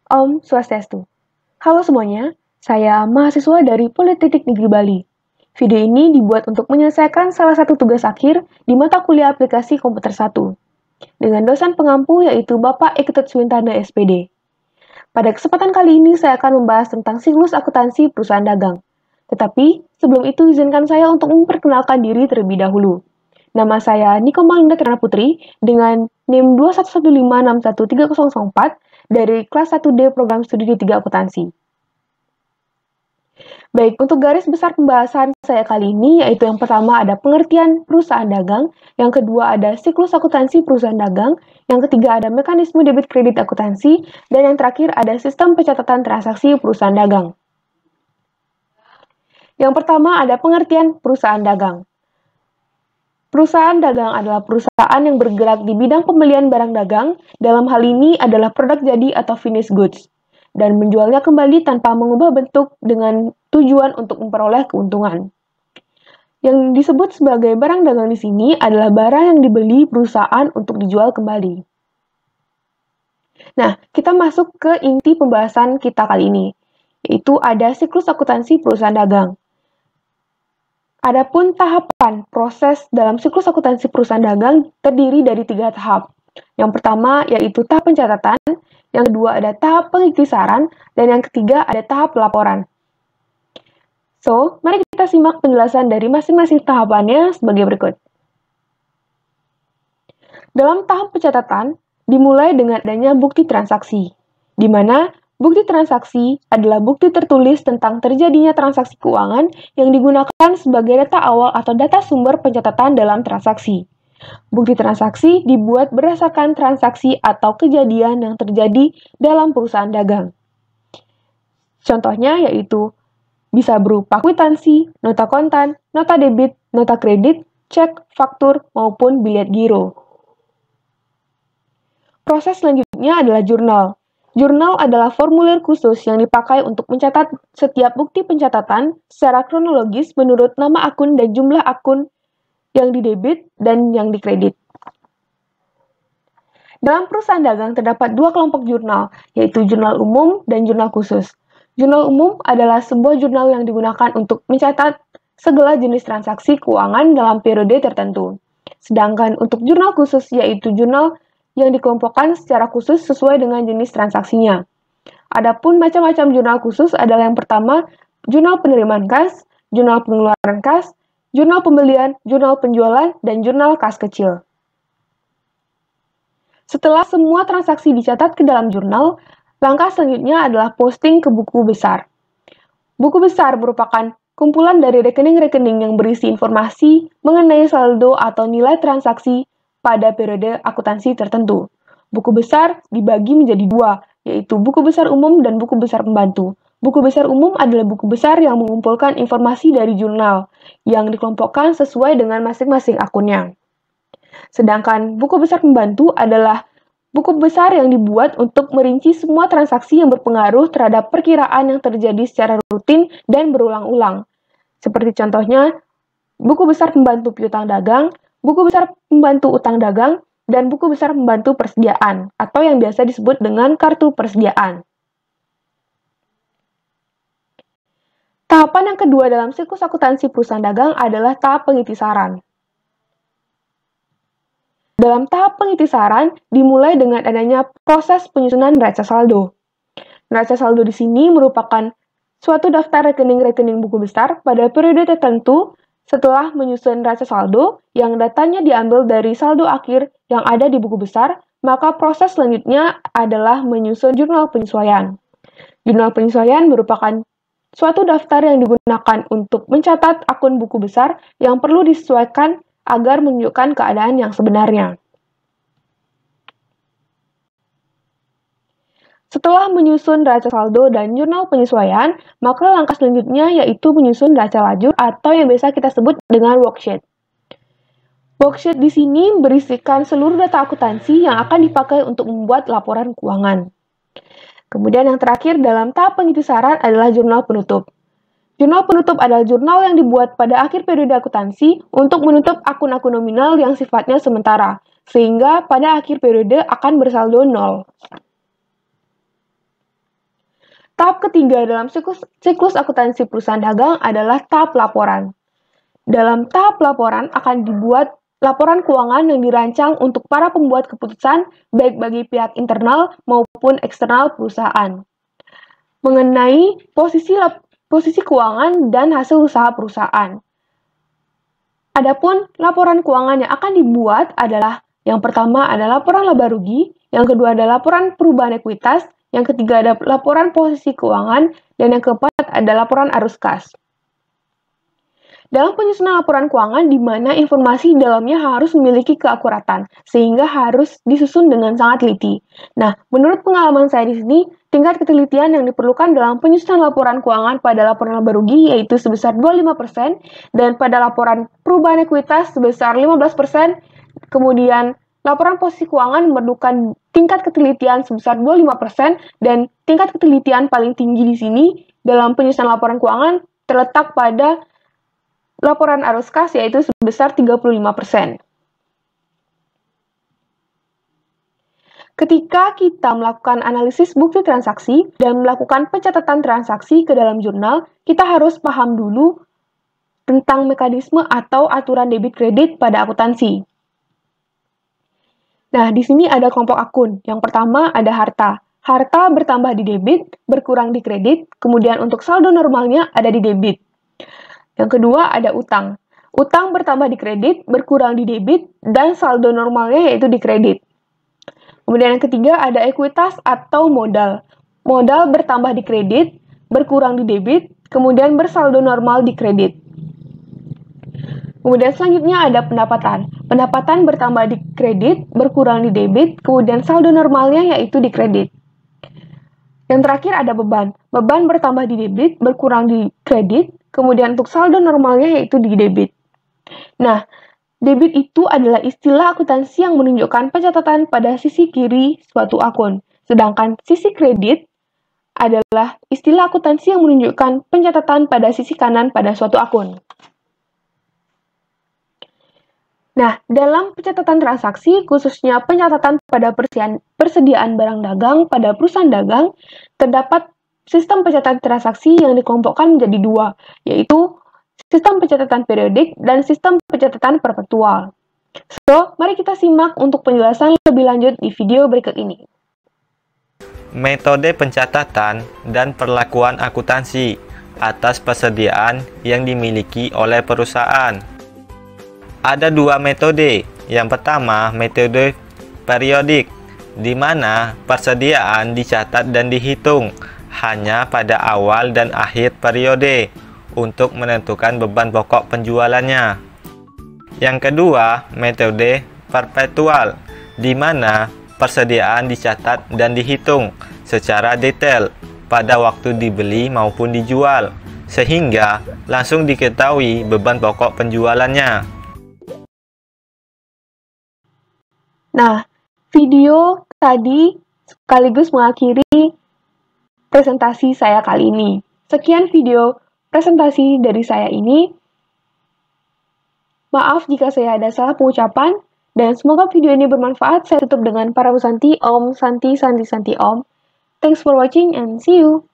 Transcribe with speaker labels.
Speaker 1: Om Swastiastu. Halo semuanya, saya mahasiswa dari Politeknik Negeri Bali. Video ini dibuat untuk menyelesaikan salah satu tugas akhir di mata kuliah aplikasi komputer 1 dengan dosen pengampu yaitu Bapak Eketut Swintana SPD. Pada kesempatan kali ini saya akan membahas tentang siklus akuntansi perusahaan dagang. Tetapi sebelum itu izinkan saya untuk memperkenalkan diri terlebih dahulu. Nama saya Niko Malinda Trana Putri dengan NIM 211561304 dari kelas 1D program studi D3 akuntansi. Baik, untuk garis besar pembahasan saya kali ini yaitu yang pertama ada pengertian perusahaan dagang, yang kedua ada siklus akuntansi perusahaan dagang, yang ketiga ada mekanisme debit kredit akuntansi, dan yang terakhir ada sistem pencatatan transaksi perusahaan dagang. Yang pertama ada pengertian perusahaan dagang. Perusahaan dagang adalah perusahaan yang bergerak di bidang pembelian barang dagang, dalam hal ini adalah produk jadi atau finished goods, dan menjualnya kembali tanpa mengubah bentuk dengan tujuan untuk memperoleh keuntungan. Yang disebut sebagai barang dagang di sini adalah barang yang dibeli perusahaan untuk dijual kembali. Nah, kita masuk ke inti pembahasan kita kali ini, yaitu ada siklus akuntansi perusahaan dagang. Adapun tahapan proses dalam siklus akuntansi perusahaan dagang terdiri dari 3 tahap. Yang pertama yaitu tahap pencatatan, yang kedua ada tahap pengiktisaran, dan yang ketiga ada tahap laporan. So, mari kita simak penjelasan dari masing-masing tahapannya sebagai berikut. Dalam tahap pencatatan, dimulai dengan adanya bukti transaksi, di mana bukti transaksi adalah bukti tertulis tentang terjadinya transaksi keuangan yang digunakan sebagai data awal atau data sumber pencatatan dalam transaksi. Bukti transaksi dibuat berdasarkan transaksi atau kejadian yang terjadi dalam perusahaan dagang. Contohnya yaitu bisa berupa kwitansi, nota kontan, nota debit, nota kredit, cek, faktur, maupun bilet giro. Proses selanjutnya adalah jurnal. Jurnal adalah formulir khusus yang dipakai untuk mencatat setiap bukti pencatatan secara kronologis menurut nama akun dan jumlah akun yang didebit dan yang dikredit. Dalam perusahaan dagang terdapat 2 kelompok jurnal, yaitu jurnal umum dan jurnal khusus. Jurnal umum adalah sebuah jurnal yang digunakan untuk mencatat segala jenis transaksi keuangan dalam periode tertentu. Sedangkan untuk jurnal khusus yaitu jurnal yang dikelompokkan secara khusus sesuai dengan jenis transaksinya. Adapun macam-macam jurnal khusus adalah yang pertama, jurnal penerimaan kas, jurnal pengeluaran kas, jurnal pembelian, jurnal penjualan, dan jurnal kas kecil. Setelah semua transaksi dicatat ke dalam jurnal, langkah selanjutnya adalah posting ke buku besar. Buku besar merupakan kumpulan dari rekening-rekening yang berisi informasi mengenai saldo atau nilai transaksi pada periode akuntansi tertentu. Buku besar dibagi menjadi 2, yaitu buku besar umum dan buku besar pembantu. Buku besar umum adalah buku besar yang mengumpulkan informasi dari jurnal, yang dikelompokkan sesuai dengan masing-masing akunnya. Sedangkan buku besar pembantu adalah buku besar yang dibuat untuk merinci semua transaksi yang berpengaruh terhadap perkiraan yang terjadi secara rutin dan berulang-ulang. Seperti contohnya, buku besar pembantu piutang dagang, buku besar pembantu utang dagang, dan buku besar pembantu persediaan, atau yang biasa disebut dengan kartu persediaan. Tahapan yang kedua dalam siklus akuntansi perusahaan dagang adalah tahap pengiktisaran. Dalam tahap pengiktisaran, dimulai dengan adanya proses penyusunan neraca saldo. Neraca saldo di sini merupakan suatu daftar rekening-rekening buku besar pada periode tertentu setelah menyusun neraca saldo yang datanya diambil dari saldo akhir yang ada di buku besar, maka proses selanjutnya adalah menyusun jurnal penyesuaian. Jurnal penyesuaian merupakan suatu daftar yang digunakan untuk mencatat akun buku besar yang perlu disesuaikan agar menunjukkan keadaan yang sebenarnya. Setelah menyusun neraca saldo dan jurnal penyesuaian, maka langkah selanjutnya yaitu menyusun neraca lajur atau yang biasa kita sebut dengan worksheet. Worksheet di sini berisikan seluruh data akuntansi yang akan dipakai untuk membuat laporan keuangan. Kemudian yang terakhir dalam tahap pengiktisaran adalah jurnal penutup. Jurnal penutup adalah jurnal yang dibuat pada akhir periode akuntansi untuk menutup akun-akun nominal yang sifatnya sementara, sehingga pada akhir periode akan bersaldo 0. Tahap ketiga dalam siklus akuntansi perusahaan dagang adalah tahap laporan. Dalam tahap laporan akan dibuat laporan keuangan yang dirancang untuk para pembuat keputusan, baik bagi pihak internal maupun eksternal perusahaan, mengenai posisi keuangan dan hasil usaha perusahaan. Adapun laporan keuangan yang akan dibuat adalah yang pertama adalah laporan laba rugi, yang kedua adalah laporan perubahan ekuitas, yang ketiga ada laporan posisi keuangan, dan yang keempat ada laporan arus kas. Dalam penyusunan laporan keuangan, di mana informasi di dalamnya harus memiliki keakuratan, sehingga harus disusun dengan sangat teliti. Nah, menurut pengalaman saya di sini, tingkat ketelitian yang diperlukan dalam penyusunan laporan keuangan pada laporan laba rugi yaitu sebesar 25%, dan pada laporan perubahan ekuitas sebesar 15%, kemudian laporan posisi keuangan memerlukan tingkat ketelitian sebesar 25%, dan tingkat ketelitian paling tinggi di sini dalam penyusunan laporan keuangan terletak pada laporan arus kas yaitu sebesar 35%. Ketika kita melakukan analisis bukti transaksi dan melakukan pencatatan transaksi ke dalam jurnal, kita harus paham dulu tentang mekanisme atau aturan debit kredit pada akuntansi. Nah, di sini ada kelompok akun. Yang pertama ada harta. Harta bertambah di debit, berkurang di kredit, kemudian untuk saldo normalnya ada di debit. Yang kedua ada utang. Utang bertambah di kredit, berkurang di debit, dan saldo normalnya yaitu di kredit. Kemudian yang ketiga ada ekuitas atau modal. Modal bertambah di kredit, berkurang di debit, kemudian bersaldo normal di kredit. Kemudian selanjutnya ada pendapatan. Pendapatan bertambah di kredit, berkurang di debit, kemudian saldo normalnya yaitu di kredit. Yang terakhir ada beban. Beban bertambah di debit, berkurang di kredit, kemudian untuk saldo normalnya yaitu di debit. Nah, debit itu adalah istilah akuntansi yang menunjukkan pencatatan pada sisi kiri suatu akun. Sedangkan sisi kredit adalah istilah akuntansi yang menunjukkan pencatatan pada sisi kanan pada suatu akun. Nah, dalam pencatatan transaksi, khususnya pencatatan pada persediaan barang dagang pada perusahaan dagang, terdapat sistem pencatatan transaksi yang dikelompokkan menjadi dua, yaitu sistem pencatatan periodik dan sistem pencatatan perpetual. So, mari kita simak untuk penjelasan lebih lanjut di video berikut ini.
Speaker 2: Metode pencatatan dan perlakuan akuntansi atas persediaan yang dimiliki oleh perusahaan. Ada dua metode. Yang pertama, metode periodik, di mana persediaan dicatat dan dihitung hanya pada awal dan akhir periode untuk menentukan beban pokok penjualannya. Yang kedua, metode perpetual, di mana persediaan dicatat dan dihitung secara detail pada waktu dibeli maupun dijual, sehingga langsung diketahui beban pokok penjualannya.
Speaker 1: Nah, video tadi sekaligus mengakhiri presentasi saya kali ini. Sekian video presentasi dari saya ini. Maaf jika saya ada salah pengucapan, dan semoga video ini bermanfaat. Saya tutup dengan para Santi Om, Santi, Santi, Santi Om. Thanks for watching and see you!